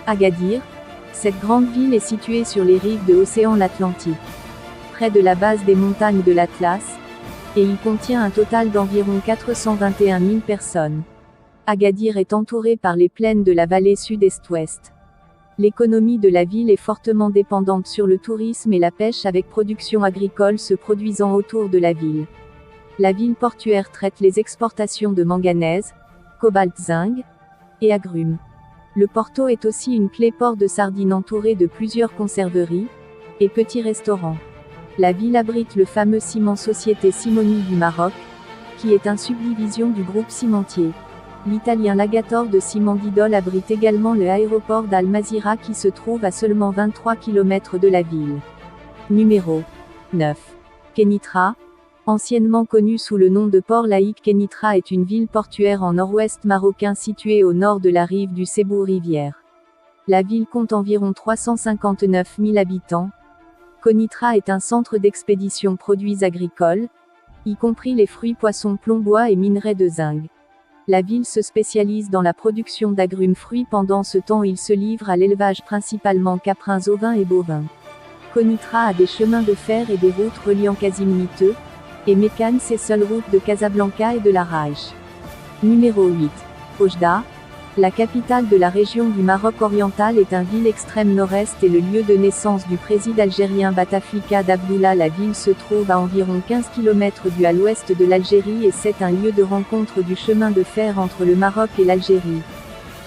Agadir. Cette grande ville est située sur les rives de l'océan Atlantique, près de la base des montagnes de l'Atlas, et il contient un total d'environ 421 000 personnes. Agadir est entourée par les plaines de la vallée sud-est-ouest. L'économie de la ville est fortement dépendante sur le tourisme et la pêche avec production agricole se produisant autour de la ville. La ville portuaire traite les exportations de manganèse, cobalt, zinc et agrumes. Le Porto est aussi une clé port de sardines entourée de plusieurs conserveries et petits restaurants. La ville abrite le fameux ciment Société Simoni du Maroc, qui est une subdivision du groupe cimentier. L'italien Lagator de Simandidol abrite également le aéroport d'Al-Mazira qui se trouve à seulement 23 km de la ville. Numéro 9. Kénitra. Anciennement connue sous le nom de Port Laïque, Kénitra est une ville portuaire en nord-ouest marocain située au nord de la rive du Sébou rivière. La ville compte environ 359 000 habitants. Kénitra est un centre d'expédition produits agricoles, y compris les fruits, poissons, plomb, bois et minerais de zinc. La ville se spécialise dans la production d'agrumes fruits. Pendant ce temps il se livre à l'élevage principalement caprins, ovins et bovins. Kénitra a des chemins de fer et des routes reliant Casimniteux et Mekane, ses seules routes de Casablanca et de Laraïch. Numéro 8. Oujda. La capitale de la région du Maroc oriental est une ville extrême nord-est et le lieu de naissance du président algérien Bouteflika d'Abdullah. La ville se trouve à environ 15 km à l'ouest de l'Algérie et c'est un lieu de rencontre du chemin de fer entre le Maroc et l'Algérie.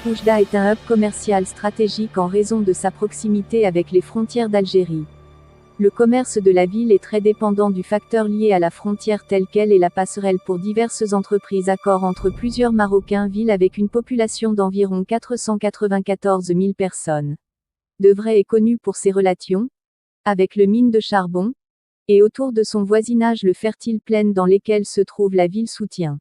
Oujda est un hub commercial stratégique en raison de sa proximité avec les frontières d'Algérie. Le commerce de la ville est très dépendant du facteur lié à la frontière telle qu'elle est la passerelle pour diverses entreprises. Accord entre plusieurs Marocains. Ville avec une population d'environ 494 000 personnes. Devray est connu pour ses relations avec le mine de charbon, et autour de son voisinage le fertile plaine dans lesquelles se trouve la ville soutient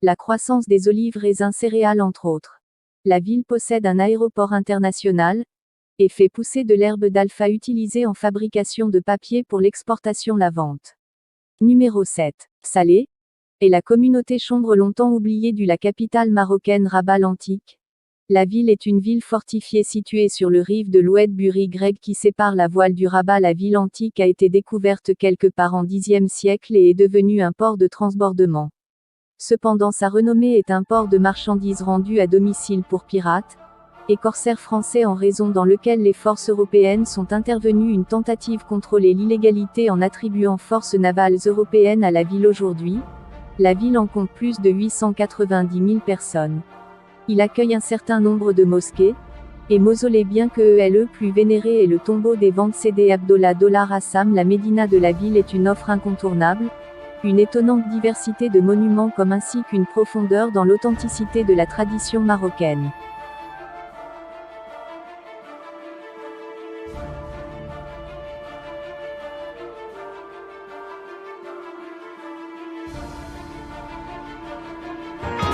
la croissance des olives, raisins, céréales entre autres. La ville possède un aéroport international, et fait pousser de l'herbe d'alpha utilisée en fabrication de papier pour l'exportation. La vente. Numéro 7. Salé. Et la communauté chambre longtemps oubliée du la capitale marocaine Rabat l'Antique. La ville est une ville fortifiée située sur le rive de l'Oued Buri grec qui sépare la voile du Rabat. La ville antique a été découverte quelque part en Xe siècle et est devenue un port de transbordement. Cependant sa renommée est un port de marchandises rendu à domicile pour pirates et corsaires français en raison dans lequel les forces européennes sont intervenues. Une tentative contrôler l'illégalité en attribuant forces navales européennes à la ville. Aujourd'hui, la ville en compte plus de 890 000 personnes. Il accueille un certain nombre de mosquées et mausolées bien que le plus vénéré est le tombeau des ventes Sédé Abdollah Dollar Assam. La médina de la ville est une offre incontournable, une étonnante diversité de monuments comme ainsi qu'une profondeur dans l'authenticité de la tradition marocaine.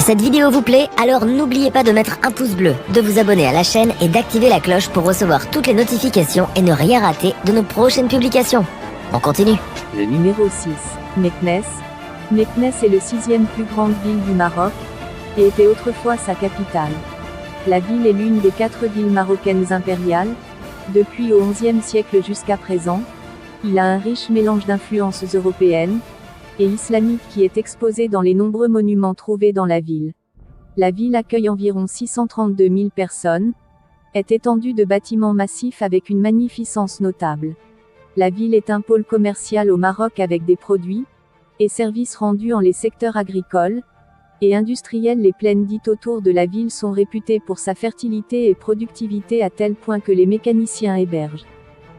Cette vidéo vous plaît, alors n'oubliez pas de mettre un pouce bleu, de vous abonner à la chaîne et d'activer la cloche pour recevoir toutes les notifications et ne rien rater de nos prochaines publications. On continue. Le numéro 6. Meknès. Meknès est le 6e plus grande ville du Maroc, et était autrefois sa capitale. La ville est l'une des 4 villes marocaines impériales, depuis au XIe siècle jusqu'à présent. Il a un riche mélange d'influences européennes et islamiques qui est exposé dans les nombreux monuments trouvés dans la ville. La ville accueille environ 632 000 personnes, est étendue de bâtiments massifs avec une magnificence notable. La ville est un pôle commercial au Maroc avec des produits et services rendus en les secteurs agricoles et industriels. Les plaines dites autour de la ville sont réputées pour sa fertilité et productivité à tel point que les mécaniciens hébergent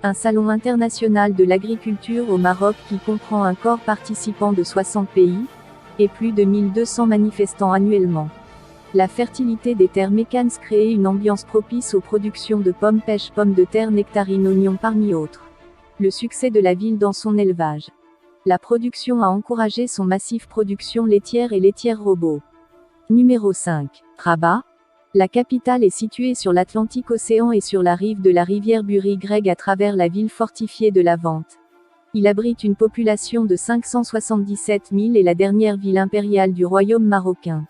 un salon international de l'agriculture au Maroc qui comprend un corps participant de 60 pays et plus de 1200 manifestants annuellement. La fertilité des terres mécanes crée une ambiance propice aux productions de pommes, pêche, pommes de terre, nectarines, oignons parmi autres. Le succès de la ville dans son élevage. La production a encouragé son massif production laitière et laitière robot. Numéro 5. Rabat. La capitale est située sur l'Atlantique Océan et sur la rive de la rivière Buri grec à travers la ville fortifiée de la Vente. Il abrite une population de 577 000 et la dernière ville impériale du royaume marocain.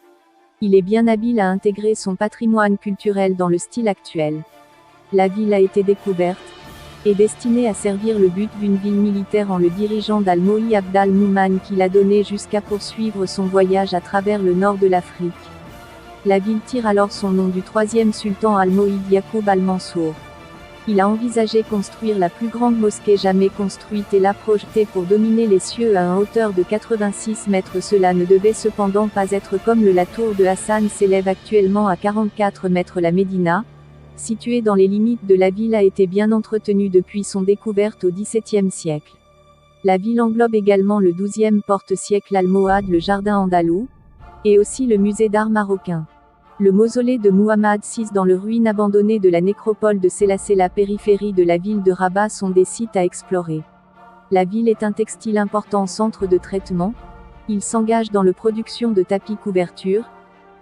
Il est bien habile à intégrer son patrimoine culturel dans le style actuel. La ville a été découverte et destinée à servir le but d'une ville militaire en le dirigeant d'Al-Mohi Abd al-Nouman qui l'a donné jusqu'à poursuivre son voyage à travers le nord de l'Afrique. La ville tire alors son nom du troisième sultan Al-Mohi Yaqub al-Mansour. Il a envisagé construire la plus grande mosquée jamais construite et l'a projetée pour dominer les cieux à une hauteur de 86 mètres. Cela ne devait cependant pas être comme la tour de Hassan s'élève actuellement à 44 mètres. La Médina, située dans les limites de la ville, a été bien entretenue depuis son découverte au XVIIe siècle. La ville englobe également le XIIe porte-siècle Almohad, le jardin andalou, et aussi le musée d'art marocain. Le mausolée de Muhammad VI dans le ruine abandonné de la nécropole de Sélassé, la périphérie de la ville de Rabat sont des sites à explorer. La ville est un textile important centre de traitement. Il s'engage dans la production de tapis couvertures,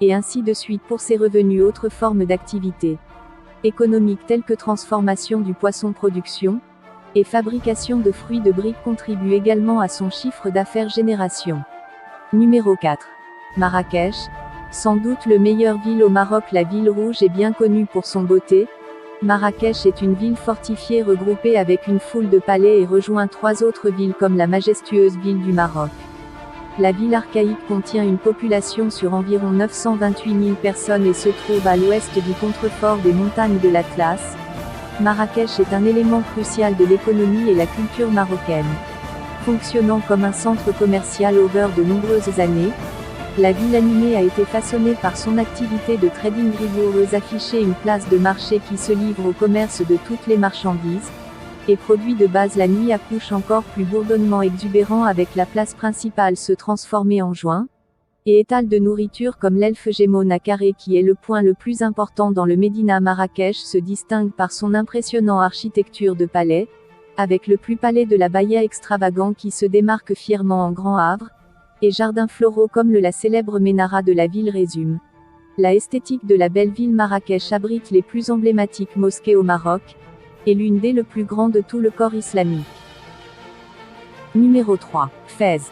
et ainsi de suite pour ses revenus. Autres formes d'activités économiques telles que transformation du poisson, production et fabrication de fruits de briques contribuent également à son chiffre d'affaires génération. Numéro 4. Marrakech. Sans doute le meilleure ville au Maroc. La ville rouge est bien connue pour son beauté. Marrakech est une ville fortifiée regroupée avec une foule de palais et rejoint 3 autres villes comme la majestueuse ville du Maroc. La ville archaïque contient une population sur environ 928 000 personnes et se trouve à l'ouest du contrefort des montagnes de l'Atlas. Marrakech est un élément crucial de l'économie et la culture marocaine. Fonctionnant comme un centre commercial over de nombreuses années, la ville animée a été façonnée par son activité de trading rigoureuse. Affichée une place de marché qui se livre au commerce de toutes les marchandises et produits de base. La nuit accouche encore plus bourdonnement exubérant avec la place principale se transformer en joint et étal de nourriture comme l'Elf Gemona carré qui est le point le plus important dans le Médina. Marrakech se distingue par son impressionnant architecture de palais, avec le plus palais de la Baïa extravagant qui se démarque fièrement en grand havre, et jardins floraux comme la célèbre Ménara de la ville résume. La esthétique de la belle ville. Marrakech abrite les plus emblématiques mosquées au Maroc, et l'une des plus grandes de tout le corps islamique. Numéro 3. Fès.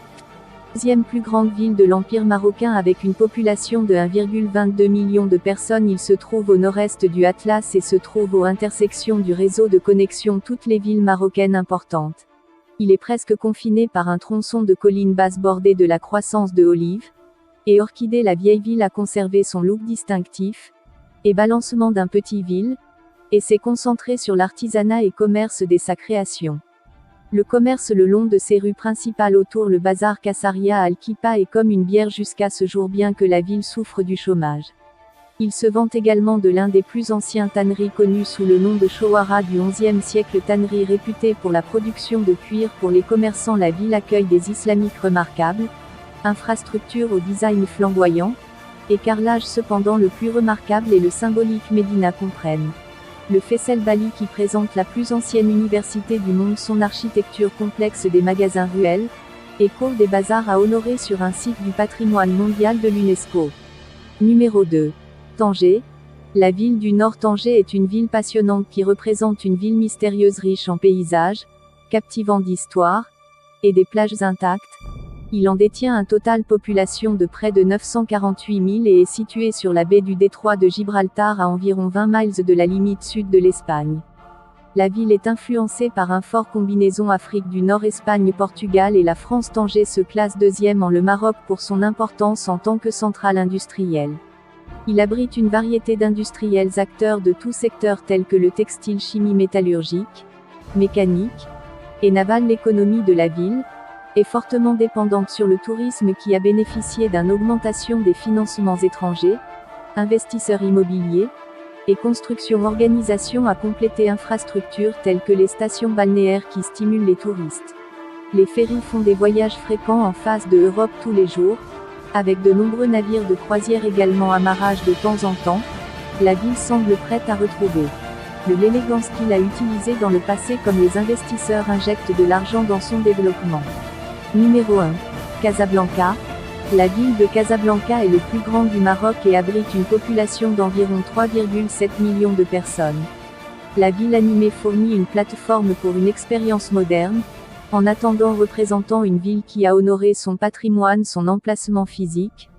Deuxième plus grande ville de l'Empire marocain avec une population de 1,22 million de personnes. Il se trouve au nord-est du Atlas et se trouve aux intersections du réseau de connexion toutes les villes marocaines importantes. Il est presque confiné par un tronçon de collines basses bordées de la croissance de olives et orchidées. La vieille ville a conservé son look distinctif et balancement d'un petit ville, et s'est concentré sur l'artisanat et commerce dès sa création. Le commerce le long de ses rues principales autour le bazar Kassaria Al-Kipa est comme une bière jusqu'à ce jour bien que la ville souffre du chômage. Il se vante également de l'un des plus anciens tanneries connus sous le nom de Chouara du XIe siècle, tannerie réputée pour la production de cuir pour les commerçants. La ville accueille des islamiques remarquables, infrastructures au design flamboyant, et carrelage cependant le plus remarquable et le symbolique Médina comprennent. Le Faisal Bali qui présente la plus ancienne université du monde, son architecture complexe, des magasins ruelles, et cours des bazars à honorer sur un site du patrimoine mondial de l'UNESCO. Numéro 2. Tanger. La ville du Nord. Tanger est une ville passionnante qui représente une ville mystérieuse riche en paysages, captivant d'histoire, et des plages intactes. Il en détient un total population de près de 948 000 et est situé sur la baie du détroit de Gibraltar à environ 20 miles de la limite sud de l'Espagne. La ville est influencée par un fort combinaison Afrique du Nord, Espagne, Portugal et la France. Tanger se classe deuxième en le Maroc pour son importance en tant que centrale industrielle. Il abrite une variété d'industriels acteurs de tous secteurs tels que le textile, chimie, métallurgique, mécanique et naval. L'économie de la ville est fortement dépendante sur le tourisme qui a bénéficié d'une augmentation des financements étrangers, investisseurs immobiliers et construction. Organisation à compléter infrastructures telles que les stations balnéaires qui stimulent les touristes. Les ferries font des voyages fréquents en face de Europe tous les jours, avec de nombreux navires de croisière également amarrage de temps en temps. La ville semble prête à retrouver l'élégance qu'il a utilisée dans le passé comme les investisseurs injectent de l'argent dans son développement. Numéro 1. Casablanca. La ville de Casablanca est le plus grand du Maroc et abrite une population d'environ 3,7 millions de personnes. La ville animée fournit une plateforme pour une expérience moderne, en attendant représentant une ville qui a honoré son patrimoine, son emplacement physique.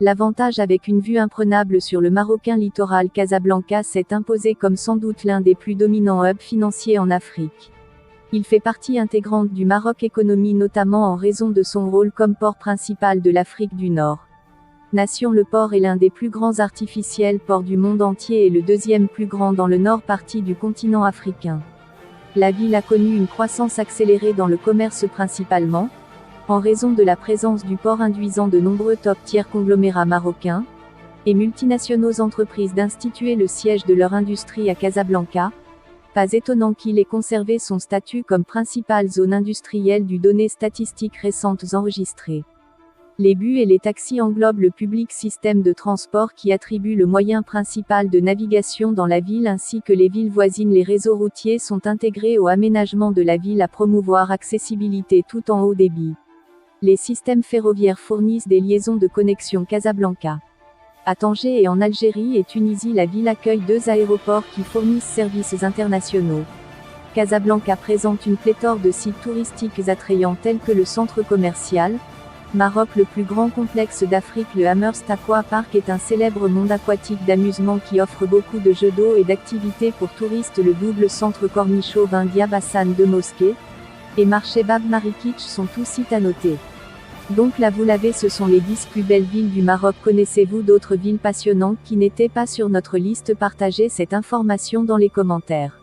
L'avantage avec une vue imprenable sur le marocain littoral Casablanca s'est imposé comme sans doute l'un des plus dominants hubs financiers en Afrique. Il fait partie intégrante du Maroc Economy notamment en raison de son rôle comme port principal de l'Afrique du Nord. Nation, le port est l'un des plus grands artificiels ports du monde entier et le deuxième plus grand dans le nord partie du continent africain. La ville a connu une croissance accélérée dans le commerce principalement, en raison de la présence du port induisant de nombreux top-tiers conglomérats marocains et multinationaux entreprises d'instituer le siège de leur industrie à Casablanca. Pas étonnant qu'il ait conservé son statut comme principale zone industrielle du données statistiques récentes enregistrées. Les bus et les taxis englobent le public système de transport qui attribue le moyen principal de navigation dans la ville ainsi que les villes voisines. Les réseaux routiers sont intégrés au aménagement de la ville à promouvoir accessibilité tout en haut débit. Les systèmes ferroviaires fournissent des liaisons de connexion Casablanca. À Tanger et en Algérie et Tunisie, la ville accueille 2 aéroports qui fournissent services internationaux. Casablanca présente une pléthore de sites touristiques attrayants tels que le centre commercial Maroc, le plus grand complexe d'Afrique. Le Amherst Aqua Park est un célèbre monde aquatique d'amusement qui offre beaucoup de jeux d'eau et d'activités pour touristes. Le double centre Cornichov Diab Hassan de Mosquée et marché Bab Marikic sont tous sites à noter. Donc là vous l'avez, ce sont les 10 plus belles villes du Maroc. Connaissez-vous d'autres villes passionnantes qui n'étaient pas sur notre liste? Partagez cette information dans les commentaires.